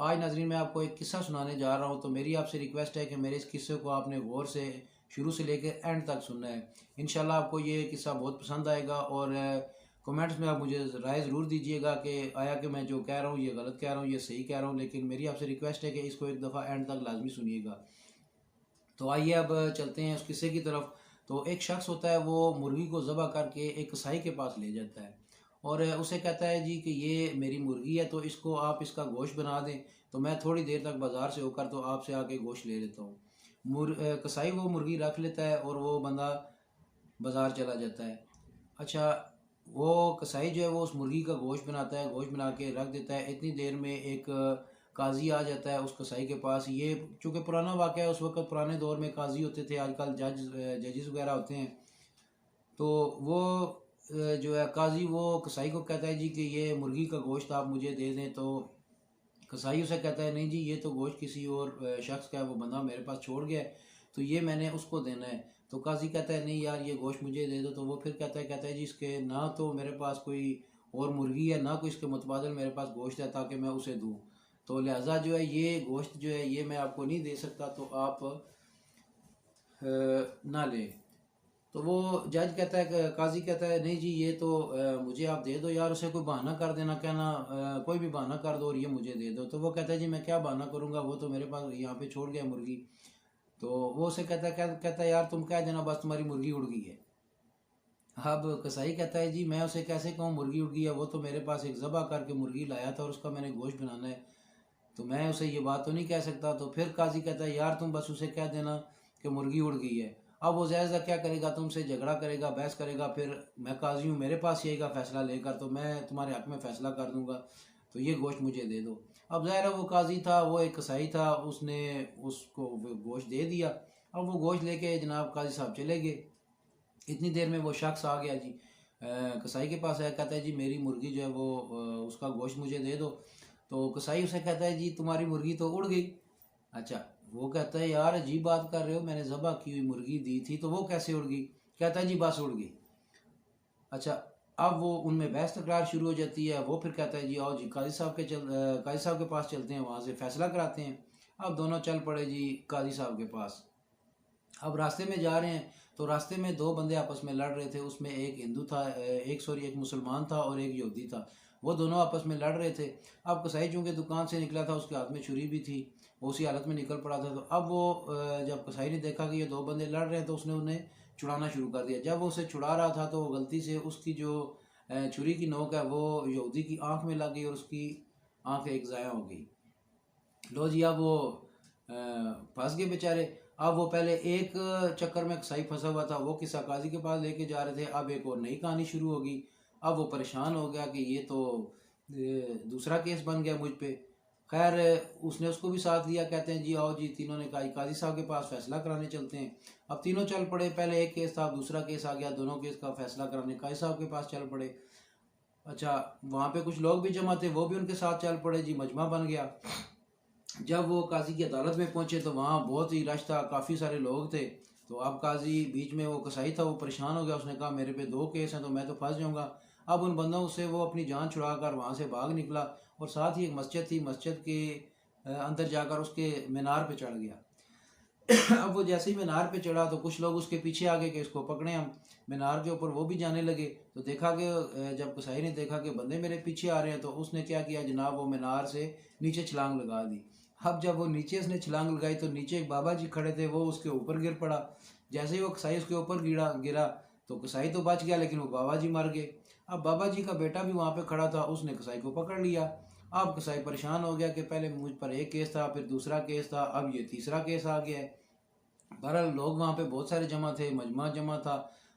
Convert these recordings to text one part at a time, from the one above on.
आज नाज़रीन मैं आपको एक किस्सा सुनाने जा रहा हूँ। तो मेरी आपसे रिक्वेस्ट है कि मेरे इस किस्से को आपने गौर से शुरू से लेकर एंड तक सुनना है। इंशाल्लाह आपको ये किस्सा बहुत पसंद आएगा और कमेंट्स में आप मुझे राय ज़रूर दीजिएगा कि आया कि मैं जो कह रहा हूँ ये गलत कह रहा हूँ, ये सही कह रहा हूँ। लेकिन मेरी आपसे रिक्वेस्ट है कि इसको एक दफ़ा एंड तक लाजमी सुनिएगा। तो आइए अब चलते हैं उस किस्से की तरफ। तो एक शख्स होता है, वो मुर्गी को ज़बह करके एक कसाई के पास ले जाता है और उसे कहता है जी कि ये मेरी मुर्गी है, तो इसको आप इसका गोश्त बना दें, तो मैं थोड़ी देर तक बाज़ार से होकर तो आपसे आके गोश्त ले लेता हूँ। कसाई वो मुर्गी रख लेता है और वो बंदा बाज़ार चला जाता है। अच्छा, वो कसाई जो है वो उस मुर्गी का गोश्त बनाता है, गोश्त बना के रख देता है। इतनी देर में एक काजी आ जाता है उस कसाई के पास। ये चूँकि पुराना वाक़या है, उस वक़्त पुराने दौर में काजी होते थे, आजकल जजेस वगैरह होते हैं। तो वो जो है काजी वो कसाई को कहता है जी कि ये मुर्गी का गोश्त आप मुझे दे दें। तो कसाई उसे कहता है नहीं जी, ये तो गोश्त किसी और शख्स का है, वो बंदा मेरे पास छोड़ गया है, तो ये मैंने उसको देना है। तो काजी कहता है नहीं यार, ये गोश्त मुझे दे दो। तो वो फिर कहता है जी इसके ना तो मेरे पास कोई और मुर्गी है, ना कोई इसके मुतबादल मेरे पास गोश्त है ताकि मैं उसे दूँ। तो लिहाजा जो है ये गोश्त जो है ये मैं आपको नहीं दे सकता, तो आप ना लें। तो वो जज कहता है कि काजी कहता है नहीं जी, ये तो मुझे आप दे दो यार, उसे कोई बहाना कर देना, कहना कोई भी बहाना कर दो और ये मुझे दे दो। तो वो कहता है जी मैं क्या बहाना करूँगा, वो तो मेरे पास यहाँ पे छोड़ गया मुर्गी। तो वो उसे कहता है यार तुम कह देना बस तुम्हारी मुर्गी उड़ गई है। अब कसाई कहता है जी मैं उसे कैसे कहूँ मुर्गी उड़ गई है, वो तो मेरे पास एक ज़बह करके मुर्गी लाया था और उसका मैंने गोश्त बनाना है, तो मैं उसे ये बात तो नहीं कह सकता। तो फिर काजी कहता है यार तुम बस उसे कह देना कि मुर्गी उड़ गई है। अब वो ज़्यादा क्या करेगा, तुमसे झगड़ा करेगा, बहस करेगा, फिर मैं काजी हूँ, मेरे पास ही आएगा फैसला लेकर, तो मैं तुम्हारे हक में फ़ैसला कर दूंगा, तो ये गोश्त मुझे दे दो। अब ज़ाहिर है वो काजी था, वो एक कसाई था, उसने उसको वो गोश्त दे दिया। अब वो गोश्त लेके जनाब काजी साहब चले गए। इतनी देर में वो शख्स आ गया जी, कसाई के पास आया, कहता है जी मेरी मुर्गी जो है वो उसका गोश्त मुझे दे दो। तो कसाई उसे कहता है जी तुम्हारी मुर्गी तो उड़ गई। अच्छा, वो कहता है यार अजीब बात कर रहे हो, मैंने ज़बह की हुई मुर्गी दी थी, तो वो कैसे उड़ गई? कहता है जी बस उड़ गई। अच्छा, अब वो उनमें बहस तकरार शुरू हो जाती है। वो फिर कहता है जी आओ जी काजी साहब के पास चलते हैं, वहाँ से फैसला कराते हैं। अब दोनों चल पड़े जी काजी साहब के पास। अब रास्ते में जा रहे हैं, तो रास्ते में दो बंदे आपस में लड़ रहे थे। उसमें एक हिंदू था, एक मुसलमान था और एक यहूदी था। वो दोनों आपस में लड़ रहे थे। अब कसाई चूँकि दुकान से निकला था, उसके हाथ में छुरी भी थी, वो उसी हालत में निकल पड़ा था। तो अब वो जब कसाई ने देखा कि ये दो बंदे लड़ रहे हैं, तो उसने उन्हें छुड़ाना शुरू कर दिया। जब वो उसे छुड़ा रहा था, तो वो गलती से उसकी जो छुरी की नोक है वो यहूदी की आँख में लग गई और उसकी आँख एक ज़ाया हो गई। लो जी, अब वो फंस गए बेचारे। अब वो पहले एक चक्कर में कसाई फंसा हुआ था, वो किस्सा काजी के पास लेके जा रहे थे। अब एक और नई कहानी शुरू होगी। अब वो परेशान हो गया कि ये तो दूसरा केस बन गया मुझ पे। खैर उसने उसको भी साथ लिया। कहते हैं जी आओ जी, तीनों ने कहा काजी साहब के पास फैसला कराने चलते हैं। अब तीनों चल पड़े। पहले एक केस था, अब दूसरा केस आ गया, दोनों केस का फैसला कराने काजी साहब के पास चल पड़े। अच्छा, वहाँ पे कुछ लोग भी जमा थे, वो भी उनके साथ चल पड़े जी, मजमा बन गया। जब वो काजी की अदालत में पहुंचे तो वहाँ बहुत ही रश था, काफ़ी सारे लोग थे। तो अब काजी बीच में, वो कसाई था, वो परेशान हो गया। उसने कहा मेरे पे दो केस हैं तो मैं तो फंस जाऊंगा। अब उन बंदों से वो अपनी जान छुड़ा कर वहाँ से भाग निकला और साथ ही एक मस्जिद थी, मस्जिद के अंदर जाकर उसके मीनार पे चढ़ गया। अब वो जैसे ही मीनार पे चढ़ा तो कुछ लोग उसके पीछे आ गए कि इसको पकड़े हम। मीनार के ऊपर वो भी जाने लगे। तो देखा कि जब कसाई ने देखा कि बंदे मेरे पीछे आ रहे हैं, तो उसने क्या किया जनाब, वो मीनार से नीचे छलांग लगा दी। अब जब वो नीचे उसने छलांग लगाई तो नीचे एक बाबा जी खड़े थे, वो उसके ऊपर गिर पड़ा। जैसे ही वो कसाई उसके ऊपर गिरा गिरा तो कसाई तो बच गया, लेकिन वो बाबा जी मर गए। अब बाबा जी का बेटा भी वहाँ पे खड़ा था, उसने कसाई को पकड़ लिया। अब कसाई परेशान हो गया कि पहले मुझ पर एक केस था, फिर दूसरा केस था, अब ये तीसरा केस आ गया है। बहरहाल लोग वहाँ पे बहुत सारे जमा थे, मजमा जमा था,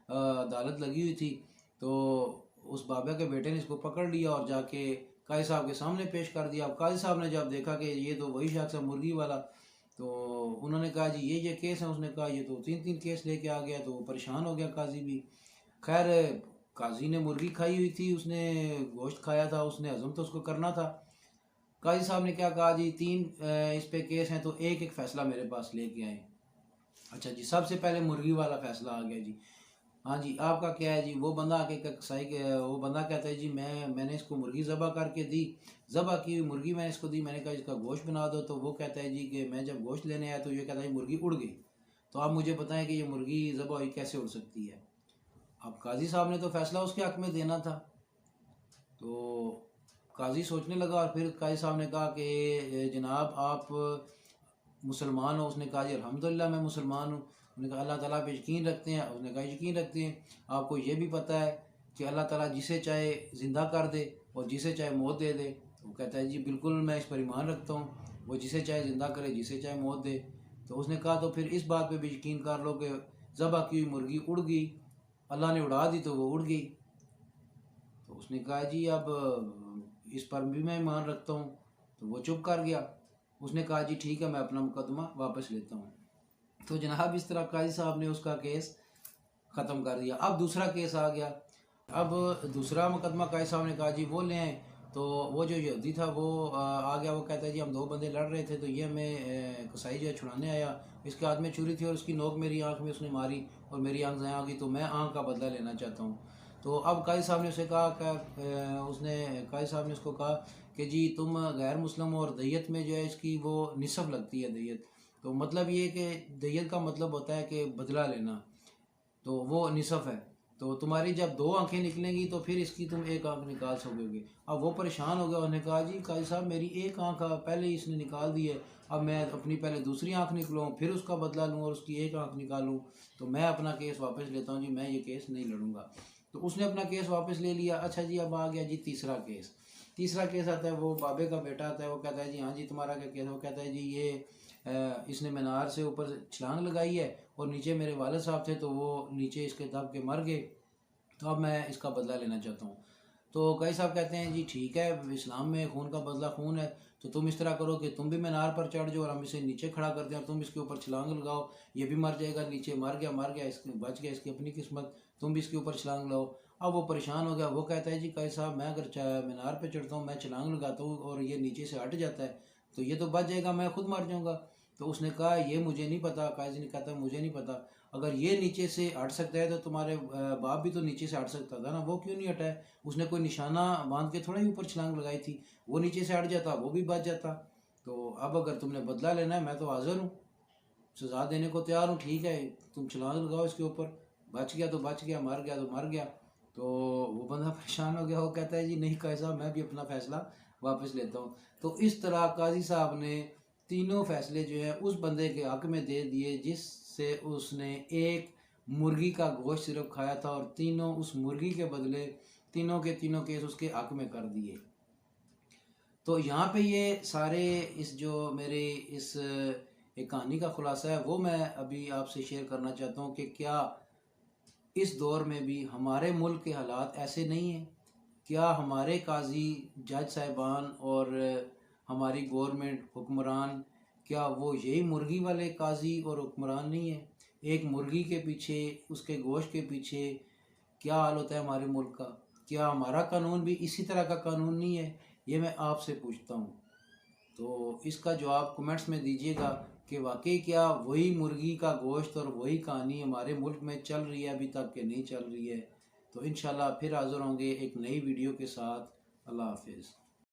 अदालत लगी हुई थी। तो उस बाबा के बेटे ने इसको पकड़ लिया और जाके काजी साहब के सामने पेश कर दिया। अब काजी साहब ने जब देखा कि ये तो वही शख्स है मुर्गी वाला, तो उन्होंने कहा जी ये केस है। उसने कहा ये तो तीन तीन केस लेके आ गया। तो वो परेशान हो गया काजी भी। खैर काजी ने मुर्गी खाई हुई थी, उसने गोश्त खाया था, उसने हजम तो उसको करना था। काजी साहब ने क्या कहा जी, तीन इस पे केस हैं तो एक एक फैसला मेरे पास लेके आए। अच्छा जी, सबसे पहले मुर्गी वाला फैसला आ गया जी। हाँ जी आपका क्या है जी। वो बंदा आके कसाई के वो बंदा कहता है जी मैंने इसको मुर्गी ज़बह करके दी, ज़बह की हुई मुर्गी मैंने इसको दी, मैंने कहा इसका गोश्त बना दो। तो वो कहता है जी कि मैं जब गोश्त लेने आया तो ये कहता है मुर्गी उड़ गई। तो आप मुझे बताएं कि ये मुर्गी ज़बह हुई कैसे उड़ सकती है। अब काजी साहब ने तो फैसला उसके हक़ में देना था। तो काजी सोचने लगा और फिर काजी साहब ने कहा कि जनाब आप मुसलमान हो। उसने कहा जी अल्हम्दुलिल्लाह मैं मुसलमान हूँ। उसने कहा अल्लाह ताला पे यकीन रखते हैं। उसने कहा यकीन रखते हैं। आपको ये भी पता है कि अल्लाह ताला जिसे चाहे ज़िंदा कर दे और जिसे चाहे मौत दे दे। वो कहता है जी बिल्कुल मैं इस पर ईमान रखता हूँ, वो जिसे चाहे ज़िंदा करे जिसे चाहे मौत दे। तो उसने कहा तो फिर इस बात पे भी यकीन कर लो कि ज़बह की हुई मुर्गी उड़ गई, अल्लाह ने उड़ा दी तो वो उड़ गई। तो उसने कहा जी अब इस पर भी मैं ईमान रखता हूँ। तो वो चुप कर गया। उसने कहा जी ठीक है मैं अपना मुकदमा वापस लेता हूँ। तो जनाब इस तरह काजी साहब ने उसका केस ख़त्म कर दिया। अब दूसरा केस आ गया। अब दूसरा मुकदमा काजी साहब ने कहा जी वो ले आए। तो वो जो यहूदी था वो आ गया। वो कहता है जी हम दो बंदे लड़ रहे थे तो ये हमें कसाई जो है छुड़ाने आया, इसके हाथ में छुरी थी और उसकी नोक मेरी आंख में उसने मारी और मेरी आंख ज़ाया आ गई, तो मैं आंख का बदला लेना चाहता हूँ। तो अब काजी साहब ने उसे कहा उसने काजी साहब ने उसको कहा कि जी तुम गैर मुस्लिम हो और दैयत में जो है इसकी वो निसफ लगती है दैयत। तो मतलब ये कि दैयत का मतलब होता है कि बदला लेना, तो वो निसफ है। तो तुम्हारी जब दो आंखें निकलेंगी तो फिर इसकी तुम एक आंख निकाल सकोगे। अब वो परेशान हो गया। उन्होंने कहा जी काजी साहब मेरी एक आंख पहले ही इसने निकाल दी है, अब मैं अपनी पहले दूसरी आंख निकलूँ फिर उसका बदला लूँ और उसकी एक आंख निकालूँ, तो मैं अपना केस वापस लेता हूँ जी, मैं ये केस नहीं लड़ूंगा। तो उसने अपना केस वापस ले लिया। अच्छा जी अब आ गया जी तीसरा केस। तीसरा केस आता है, वो बाबे का बेटा आता है। वो कहता है जी हाँ जी तुम्हारा क्या केस है। वो कहता है जी ये इसने मीनार से ऊपर छलांग लगाई है और नीचे मेरे वालिद साहब थे तो वो नीचे इसके दब के मर गए, तो अब मैं इसका बदला लेना चाहता हूँ। तो कई साहब कहते हैं जी ठीक है इस्लाम में खून का बदला खून है, तो तुम इस तरह करो कि तुम भी मीनार पर चढ़ जाओ और हम इसे नीचे खड़ा कर दें और तुम इसके ऊपर छलांग लगाओ, ये भी मर जाएगा, नीचे मर गया इसके बच गया, इसकी अपनी किस्मत, तुम भी इसके ऊपर छलांग लगाओ। अब वो परेशान हो गया। वो कहता है जी कई साहब मैं अगर मीनार पर चढ़ता हूँ, मैं छलांग लगाता हूँ और ये नीचे से हट जाता है तो ये तो बच जाएगा, मैं खुद मर जाऊँगा। तो उसने कहा ये मुझे नहीं पता। काजी ने कहता मुझे नहीं पता, अगर ये नीचे से हट सकता है तो तुम्हारे बाप भी तो नीचे से हट सकता था ना, वो क्यों नहीं हटा है। उसने कोई निशाना बांध के थोड़ा ही ऊपर छलांग लगाई थी, वो नीचे से हट जाता वो भी बच जाता। तो अब अगर तुमने बदला लेना है मैं तो हाजिर हूँ, सजा देने को तैयार हूँ, ठीक है तुम छलांग लगाओ इसके ऊपर, बच गया तो बच गया, मर गया तो मर गया। तो वो बंदा परेशान हो गया। वो कहता है जी नहीं काजी साहब मैं भी अपना फैसला वापस लेता हूँ। तो इस तरह काजी साहब ने तीनों फैसले जो है उस बंदे के हक में दे दिए जिससे उसने एक मुर्गी का गोश्त सिर्फ खाया था और तीनों उस मुर्गी के बदले तीनों के तीनों केस उसके हक में कर दिए। तो यहाँ पे ये सारे इस जो मेरे इस एक कहानी का खुलासा है वो मैं अभी आपसे शेयर करना चाहता हूँ कि क्या इस दौर में भी हमारे मुल्क के हालात ऐसे नहीं हैं? क्या हमारे काजी जज साहिबान और हमारी गवर्नमेंट हुक्मरान क्या वो यही मुर्गी वाले काजी और हुक्मरान नहीं है? एक मुर्गी के पीछे उसके गोश्त के पीछे क्या हाल होता है हमारे मुल्क का? क्या हमारा कानून भी इसी तरह का कानून नहीं है? ये मैं आपसे पूछता हूँ। तो इसका जवाब कमेंट्स में दीजिएगा कि वाकई क्या वही मुर्गी का गोश्त और वही कहानी हमारे मुल्क में चल रही है अभी तक कि नहीं चल रही है। तो इंशाल्लाह फिर हाज़िर होंगे एक नई वीडियो के साथ। अल्लाह हाफिज़।